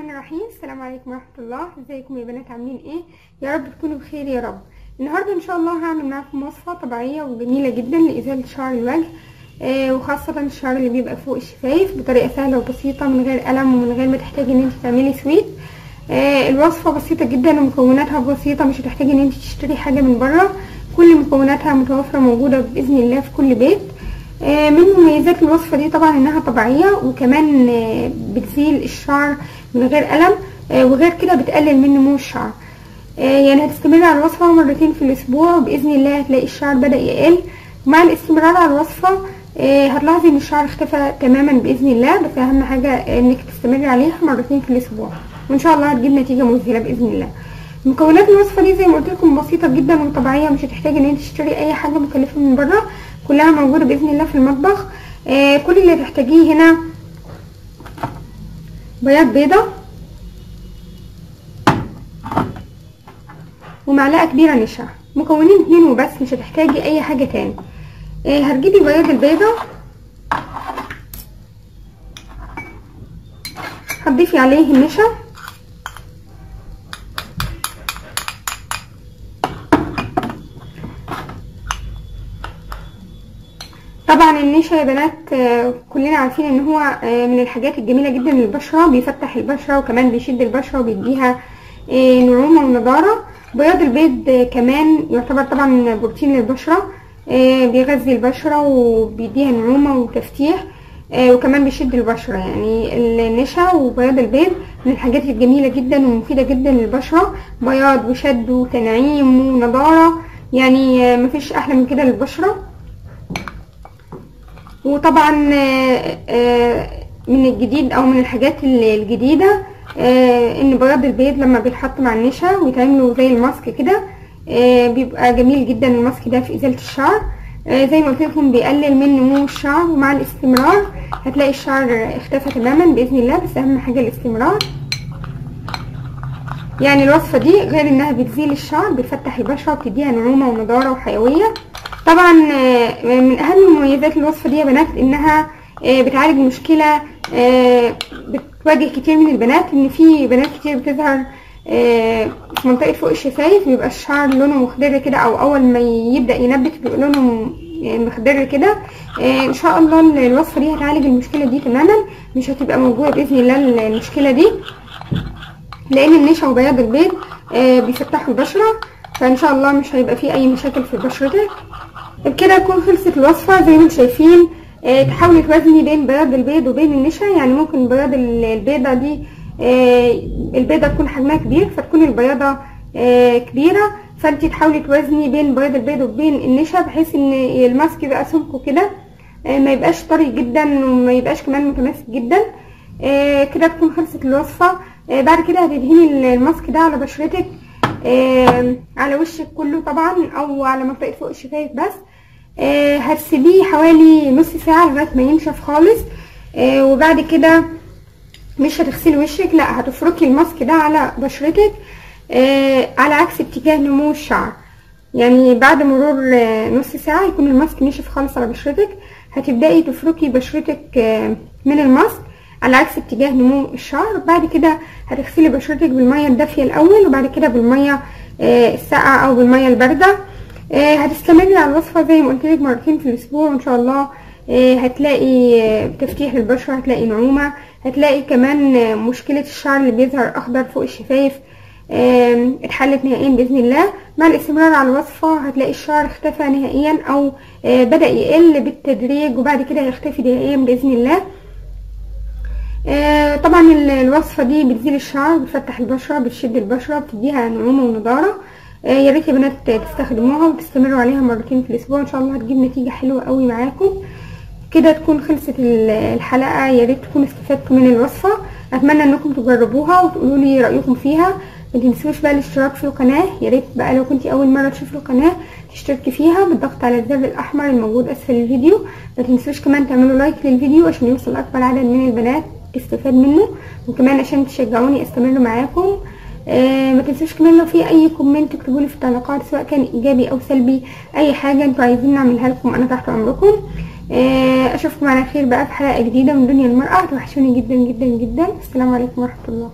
الرحمن الرحيم. السلام عليكم ورحمه الله. ازيكم يا بنات، عاملين ايه؟ يا رب تكونوا بخير يا رب. النهارده ان شاء الله هعمل معاكم وصفه طبيعيه وجميله جدا لازاله شعر الوجه، وخاصه الشعر اللي بيبقى فوق الشفايف، بطريقه سهله وبسيطه من غير قلم ومن غير ما تحتاجي ان انت تعملي سويت. الوصفه بسيطه جدا ومكوناتها بسيطه، مش هتحتاجي ان انت تشتري حاجه من بره، كل مكوناتها متوفره موجوده باذن الله في كل بيت. من مميزات الوصفه دي طبعا انها طبيعيه، وكمان بتزيل الشعر من غير قلم، وغير كده بتقلل من نمو الشعر. يعني هتستمر على الوصفه مرتين في الاسبوع، وباذن الله هتلاقي الشعر بدا يقل. ومع الاستمرار على الوصفه هتلاحظي ان الشعر اختفى تماما باذن الله، بس اهم حاجه انك تستمري عليها مرتين في الاسبوع، وان شاء الله هتجيب نتيجه مذهله باذن الله. مكونات الوصفه دي زي ما قلت لكم بسيطه جدا وطبيعيه، مش هتحتاجي ان انت تشتري اي حاجه مكلفه من بره، كلها موجوده باذن الله في المطبخ. كل اللي هتحتاجيه هنا بياض بيضه ومعلقه كبيره نشا، مكونين 2 وبس، مش هتحتاجي اي حاجه تاني. هتجيبي بياض البيضه، هتضيفي عليه النشا، طبعا النشا يا بنات كلنا عارفين ان هو من الحاجات الجميله جدا للبشره، بيفتح البشره وكمان بيشد البشره وبيديها نعومه ونضاره. بياض البيض كمان يعتبر طبعا بروتين للبشره، بيغذي البشره وبيديها نعومه وتفتيح، وكمان بيشد البشره. يعني النشا وبياض البيض من الحاجات الجميله جدا ومفيده جدا للبشره، بياض وشد وتنعيم ونضاره، يعني مفيش احلى من كده للبشره. وطبعا من الجديد او من الحاجات الجديده ان بياض البيض لما بيتحط مع النشا ويتعملوا زي الماسك كده، بيبقى جميل جدا الماسك ده في ازاله الشعر. زي ما قلت لكم بيقلل من نمو الشعر، ومع الاستمرار هتلاقي الشعر اختفى تماما باذن الله، بس اهم حاجه الاستمرار. يعني الوصفه دي غير انها بتزيل الشعر، بتفتح البشره وبتديها نعومه ونضاره وحيويه. طبعا من اهم مميزات الوصفه دي يا بنات انها بتعالج مشكله بتواجه كتير من البنات، ان في بنات كتير بتظهر في منطقه فوق الشفايف بيبقى الشعر لونه مخضر كده، او اول ما يبدا ينبت بيبقى لونه مخضر كده. ان شاء الله الوصفه دي هتعالج المشكله دي تماما، مش هتبقى موجوده باذن الله المشكله دي، لان النشا وبياض البيض بيفتحوا البشره، فان شاء الله مش هيبقى فيه اي مشاكل في بشرتك. بكده تكون خلصت الوصفه. زي ما انتم شايفين تحاولي توازني بين بياض البيض وبين النشا، يعني ممكن بياض البيضه دي البيضه تكون حجمها كبير فتكون البياضه كبيره، فانت تحاولي توازني بين بياض البيض وبين النشا، بحيث ان الماسك يبقى سمكه كده، ما يبقاش طري جدا وما يبقاش كمان متماسك جدا. كده تكون خلصت الوصفه. بعد كده هتدهني الماسك ده على بشرتك، على وشك كله طبعا، او على منطقه فوق الشفايف بس. هتسيبيه حوالي نص ساعه لغايه ما ينشف خالص، وبعد كده مش هتغسلي وشك، لا هتفركي الماسك ده على بشرتك على عكس اتجاه نمو الشعر. يعني بعد مرور نص ساعه يكون الماسك نشف خالص على بشرتك، هتبداي تفركي بشرتك من الماسك على عكس اتجاه نمو الشعر. بعد كده هتغسلي بشرتك بالميه الدافيه الاول، وبعد كده بالميه الساقعه او بالميه البارده. هتستمري على الوصفه زي ما قلت لك مرتين في الاسبوع، وان شاء الله هتلاقي تفتيح للبشره، هتلاقي نعومه، هتلاقي كمان مشكله الشعر اللي بيظهر اخضر فوق الشفايف اتحلت نهائيا باذن الله. مع الاستمرار على الوصفه هتلاقي الشعر اختفى نهائيا، او بدا يقل بالتدريج، وبعد كده هيختفي نهائيا باذن الله. طبعا الوصفه دي بتزيل الشعر، بتفتح البشره، بتشد البشره، بتديها نعومه ونضاره. يا ريت يا بنات تستخدموها وتستمروا عليها مرتين في الاسبوع، ان شاء الله هتجيب نتيجه حلوه قوي معاكم. كده تكون خلصت الحلقه. يا ريت تكونوا استفدتوا من الوصفه، اتمنى انكم تجربوها وتقولوا لي رايكم فيها. ما تنسوش بقى الاشتراك في القناه، يا ريت بقى لو كنتي اول مره تشوفي القناه تشتركي فيها بالضغط على الزر الاحمر الموجود اسفل الفيديو. ما تنسوش كمان تعملوا لايك للفيديو عشان يوصل اكبر عدد من البنات تستفاد منه، وكمان عشان تشجعوني استمر معاكم. ما تنسوش كمان لو في اي كومنت تكتبوا لي في التعليقات، سواء كان ايجابي او سلبي، اي حاجه انتوا عايزين نعملها لكم انا تحت امركم. اشوفكم على خير بقى في حلقه جديده من دنيا المرأة. توحشوني جدا جدا جدا. السلام عليكم ورحمه الله.